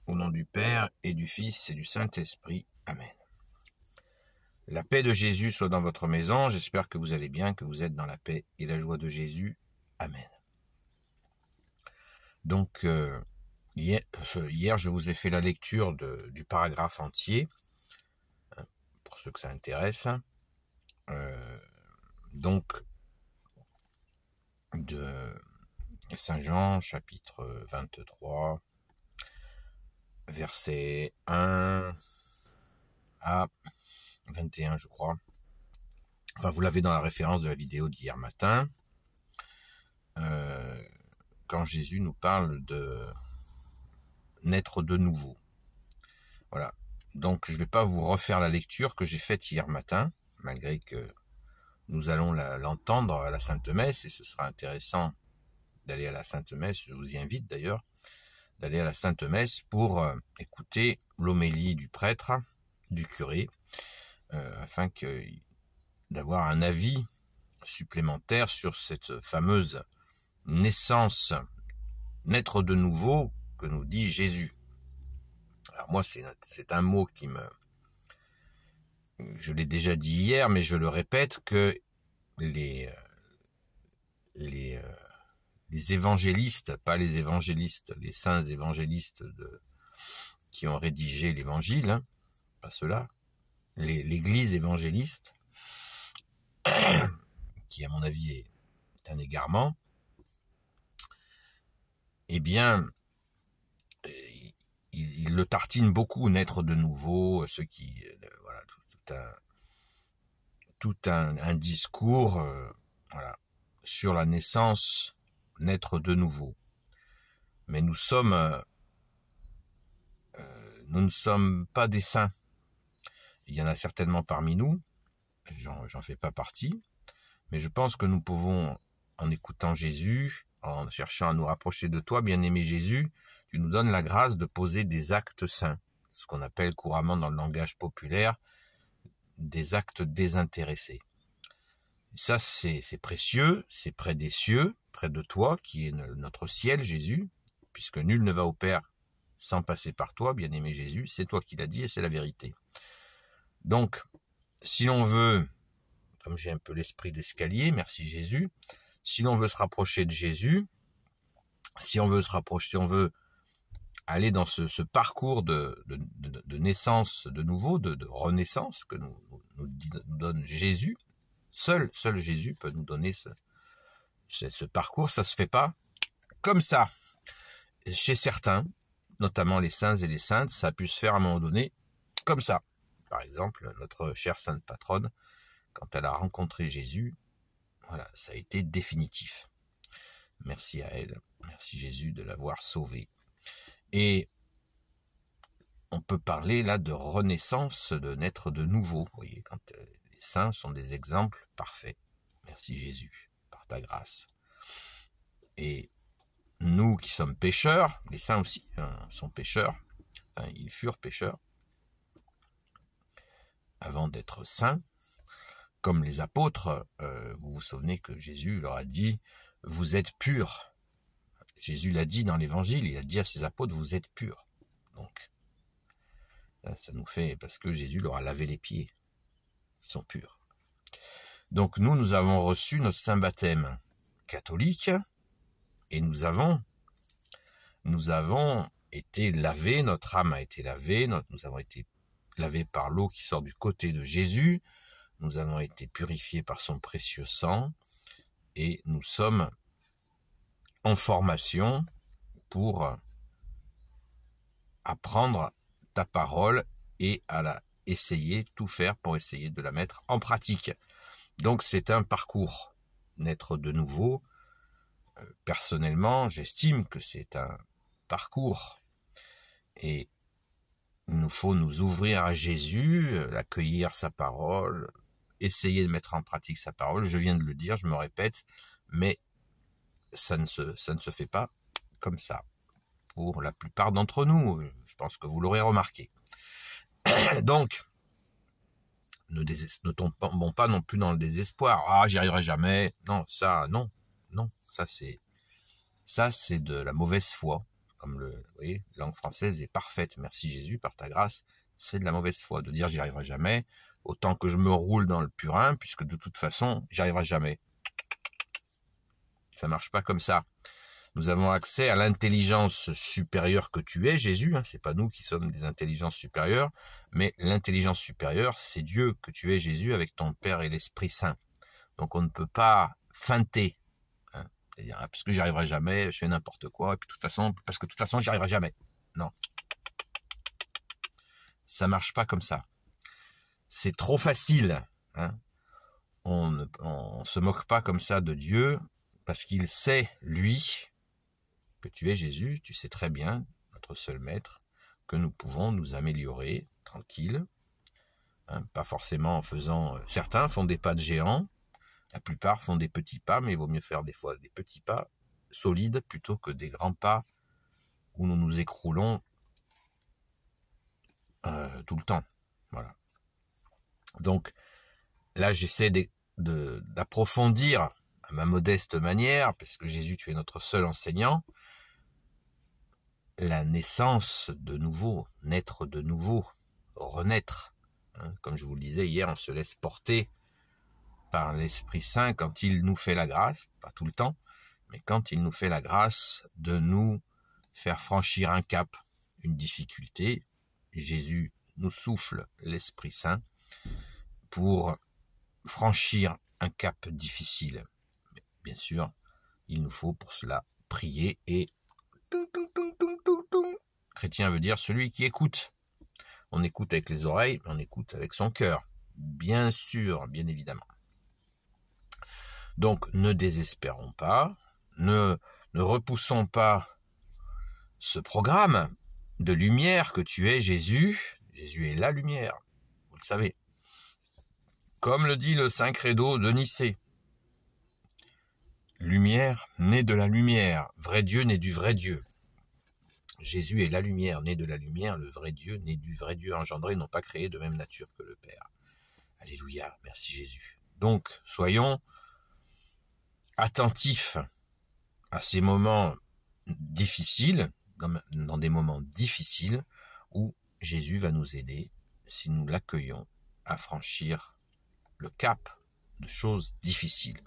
Au nom du Père, et du Fils, et du Saint-Esprit. Amen. La paix de Jésus soit dans votre maison. J'espère que vous allez bien, que vous êtes dans la paix et la joie de Jésus. Amen. Donc, hier, je vous ai fait la lecture du paragraphe entier, pour ceux que ça intéresse. Donc, de Saint Jean, chapitre 23, versets 1 à 21, je crois. Enfin, vous l'avez dans la référence de la vidéo d'hier matin, quand Jésus nous parle de naître de nouveau. Voilà. Donc, je ne vais pas vous refaire la lecture que j'ai faite hier matin, malgré que nous allons l'entendre à la Sainte Messe, et ce sera intéressant d'aller à la Sainte Messe. Je vous y invite d'ailleurs d'aller à la Sainte Messe pour écouter l'homélie du prêtre, du curé, afin d'avoir un avis supplémentaire sur cette fameuse naissance, naître de nouveau que nous dit Jésus. Alors moi, c'est un mot qui je l'ai déjà dit hier, mais je le répète, que les évangélistes, pas les évangélistes, les saints évangélistes qui ont rédigé l'évangile, hein, pas ceux-là, l'église évangéliste, qui à mon avis est un égarement, eh bien, il le tartine beaucoup, naître de nouveau, ceux qui, voilà, tout un discours, voilà, sur la naissance, naître de nouveau. Mais nous ne sommes pas des saints. Il y en a certainement parmi nous, j'en fais pas partie, mais je pense que nous pouvons, en écoutant Jésus, en cherchant à nous rapprocher de toi, bien-aimé Jésus, tu nous donnes la grâce de poser des actes saints, ce qu'on appelle couramment dans le langage populaire des actes désintéressés. Ça, c'est précieux, c'est près des cieux, près de toi, qui est notre ciel, Jésus, puisque nul ne va au Père sans passer par toi, bien-aimé Jésus, c'est toi qui l'as dit et c'est la vérité. Donc, si l'on veut, comme j'ai un peu l'esprit d'escalier, merci Jésus, si l'on veut se rapprocher de Jésus, si on veut aller dans ce parcours de naissance de nouveau, de renaissance que nous donne Jésus, seul Jésus peut nous donner ce parcours. Ça se fait pas comme ça. Chez certains, notamment les saints et les saintes, ça a pu se faire à un moment donné comme ça. Par exemple, notre chère sainte patronne, quand elle a rencontré Jésus, voilà, ça a été définitif. Merci à elle, merci Jésus de l'avoir sauvée. Et on peut parler là de renaissance, de naître de nouveau. Vous voyez, quand les saints sont des exemples parfaits. Merci Jésus, par ta grâce. Et nous qui sommes pécheurs, les saints aussi sont pécheurs, enfin ils furent pécheurs, avant d'être saints, comme les apôtres, vous vous souvenez que Jésus leur a dit, vous êtes purs. Jésus l'a dit dans l'évangile, il a dit à ses apôtres, vous êtes purs. Donc, ça nous fait, parce que Jésus leur a lavé les pieds, ils sont purs. Donc nous avons reçu notre saint baptême catholique, et nous avons été lavés, notre âme a été lavée, nous avons été lavés par l'eau qui sort du côté de Jésus, nous avons été purifiés par son précieux sang, et nous sommes en formation pour apprendre ta parole et à tout faire pour essayer de la mettre en pratique. Donc c'est un parcours, naître de nouveau. Personnellement, j'estime que c'est un parcours et il nous faut nous ouvrir à Jésus, l'accueillir sa parole, essayer de mettre en pratique sa parole. Je viens de le dire, je me répète, mais ça ne se fait pas comme ça. Pour la plupart d'entre nous, je pense que vous l'aurez remarqué. Donc, ne tombons pas non plus dans le désespoir. Ah, j'y arriverai jamais. Non, ça, non, ça c'est de la mauvaise foi. Comme vous voyez, la langue française est parfaite. Merci Jésus, par ta grâce, c'est de la mauvaise foi. De dire j'y arriverai jamais, autant que je me roule dans le purin, puisque de toute façon, j'y arriverai jamais. Ça marche pas comme ça. Nous avons accès à l'intelligence supérieure que tu es, Jésus. C'est pas nous qui sommes des intelligences supérieures, mais l'intelligence supérieure, c'est Dieu que tu es, Jésus, avec ton Père et l'Esprit Saint. Donc on ne peut pas feinter. C'est-à-dire, parce que j'y arriverai jamais, je fais n'importe quoi, et puis parce que de toute façon, j'y arriverai jamais. Non. Ça marche pas comme ça. C'est trop facile. On se moque pas comme ça de Dieu, parce qu'il sait, lui, que tu es Jésus, tu sais très bien, notre seul maître, que nous pouvons nous améliorer, tranquille, pas forcément en faisant... certains font des pas de géant, la plupart font des petits pas, mais il vaut mieux faire des fois des petits pas solides plutôt que des grands pas où nous nous écroulons tout le temps. Voilà. Donc là, j'essaie d'approfondir à ma modeste manière, parce que Jésus, tu es notre seul enseignant, la naissance de nouveau, naître de nouveau, renaître. Comme je vous le disais hier, on se laisse porter par l'Esprit Saint quand il nous fait la grâce, pas tout le temps, mais quand il nous fait la grâce de nous faire franchir un cap, une difficulté. Jésus nous souffle l'Esprit Saint pour franchir un cap difficile. Mais bien sûr, il nous faut pour cela prier et chrétien veut dire celui qui écoute. On écoute avec les oreilles, on écoute avec son cœur. Bien sûr, bien évidemment. Donc, ne désespérons pas, ne repoussons pas ce programme de lumière que tu es, Jésus. Jésus est la lumière, vous le savez. Comme le dit le Saint Credo de Nicée. Lumière naît de la lumière, vrai Dieu naît du vrai Dieu. Jésus est la lumière, né de la lumière, le vrai Dieu, né du vrai Dieu engendré, non pas créé de même nature que le Père. Alléluia, merci Jésus. Donc, soyons attentifs à ces moments difficiles, dans des moments difficiles, où Jésus va nous aider, si nous l'accueillons, à franchir le cap de choses difficiles.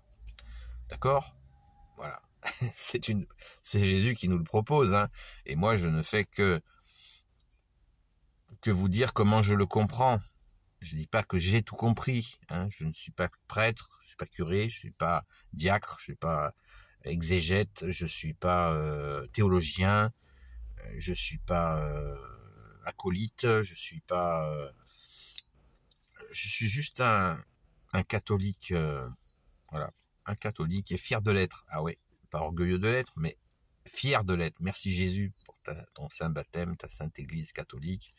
D'accord ? Voilà. C'est Jésus qui nous le propose, et moi je ne fais que vous dire comment je le comprends. Je ne dis pas que j'ai tout compris, je ne suis pas prêtre, je ne suis pas curé, je ne suis pas diacre, je ne suis pas exégète, je ne suis pas théologien, je ne suis pas acolyte, je suis juste un catholique, voilà, un catholique et fier de l'être. Ah ouais, pas orgueilleux de l'être, mais fier de l'être. Merci Jésus pour ton saint baptême, ta sainte église catholique,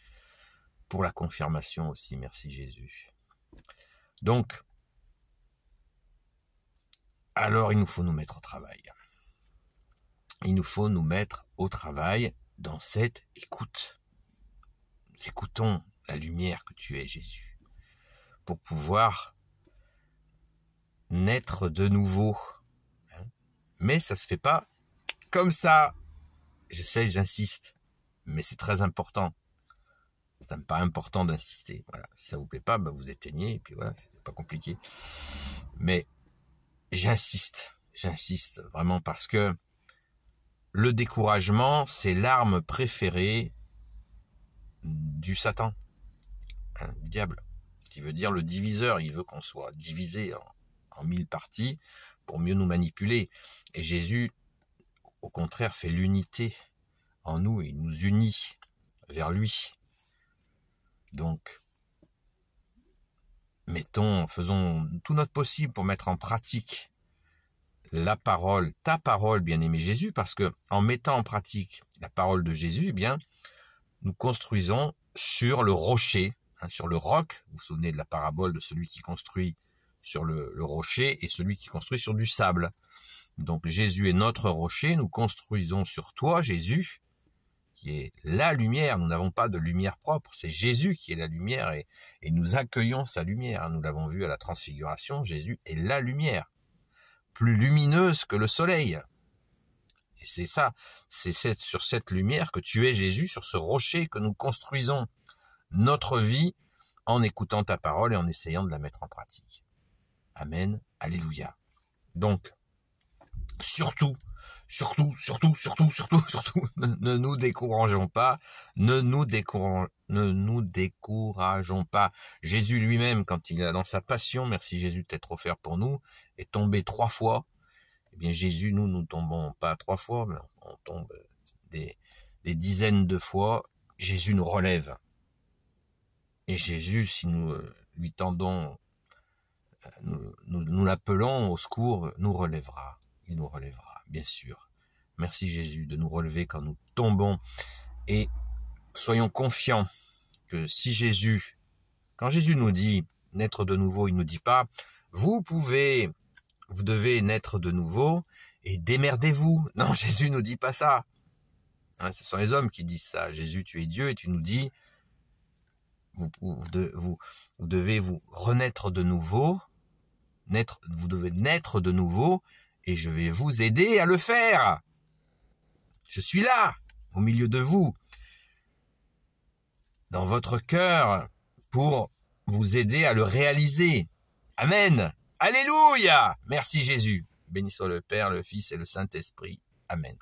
pour la confirmation aussi, merci Jésus. Donc, alors il nous faut nous mettre au travail. Il nous faut nous mettre au travail dans cette écoute. Nous écoutons la lumière que tu es, Jésus, pour pouvoir naître de nouveau. Mais ça se fait pas comme ça. Je sais, j'insiste, mais c'est très important. Ça me paraît important d'insister. Voilà. Si ça vous plaît pas, vous éteignez, et puis voilà, c'est pas compliqué. Mais j'insiste vraiment parce que le découragement, c'est l'arme préférée du Satan, du diable, qui veut dire le diviseur. Il veut qu'on soit divisé en 1000 parties pour mieux nous manipuler. Et Jésus, au contraire, fait l'unité en nous et il nous unit vers lui. Donc, faisons tout notre possible pour mettre en pratique la parole, ta parole, bien-aimé Jésus, parce que en mettant en pratique la parole de Jésus, eh bien, nous construisons sur le rocher, sur le roc. Vous vous souvenez de la parabole de celui qui construit sur le rocher et celui qui construit sur du sable. Donc Jésus est notre rocher, nous construisons sur toi, Jésus, qui est la lumière. Nous n'avons pas de lumière propre, c'est Jésus qui est la lumière et nous accueillons sa lumière. Nous l'avons vu à la transfiguration, Jésus est la lumière, plus lumineuse que le soleil. Et c'est ça, c'est sur cette lumière que tu es Jésus, sur ce rocher que nous construisons notre vie en écoutant ta parole et en essayant de la mettre en pratique. Amen, alléluia. Donc, surtout, ne nous décourageons pas, ne nous décourageons pas. Jésus lui-même, quand il a dans sa passion, merci Jésus de t'être offert pour nous, est tombé 3 fois. Eh bien Jésus, nous tombons pas 3 fois, mais on tombe des dizaines de fois. Jésus nous relève. Et Jésus, si nous lui tendons, nous l'appelons au secours, nous relèvera. Il nous relèvera, bien sûr. Merci Jésus de nous relever quand nous tombons. Et soyons confiants que si Jésus, quand Jésus nous dit naître de nouveau, il nous dit pas vous devez naître de nouveau et démerdez-vous. Non, Jésus nous dit pas ça. Hein, ce sont les hommes qui disent ça. Jésus, tu es Dieu et tu nous dis vous devez vous renaître de nouveau, vous devez naître de nouveau et je vais vous aider à le faire. Je suis là, au milieu de vous, dans votre cœur, pour vous aider à le réaliser. Amen. Alléluia. Merci Jésus. Béni soit le Père, le Fils et le Saint-Esprit. Amen.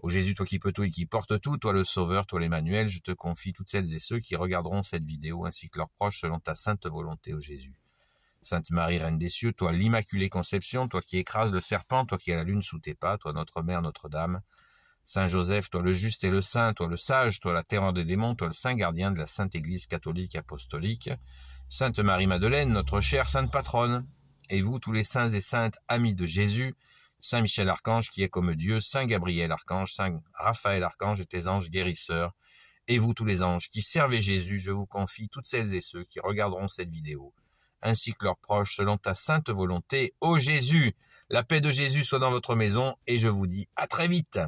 Ô Jésus, toi qui peux tout et qui porte tout, toi le Sauveur, toi l'Emmanuel, je te confie toutes celles et ceux qui regarderont cette vidéo ainsi que leurs proches selon ta sainte volonté, ô Jésus. Sainte Marie, Reine des cieux, toi l'Immaculée Conception, toi qui écrases le serpent, toi qui as la lune sous tes pas, toi notre Mère, Notre-Dame. Saint Joseph, toi le juste et le saint, toi le sage, toi la terreur des démons, toi le saint gardien de la Sainte Église catholique apostolique. Sainte Marie-Madeleine, notre chère sainte patronne. Et vous, tous les saints et saintes amis de Jésus, Saint Michel Archange qui est comme Dieu, Saint Gabriel Archange, Saint Raphaël Archange et tes anges guérisseurs. Et vous tous les anges qui servez Jésus, je vous confie toutes celles et ceux qui regarderont cette vidéo, ainsi que leurs proches selon ta sainte volonté. Ô Jésus, la paix de Jésus soit dans votre maison et je vous dis à très vite.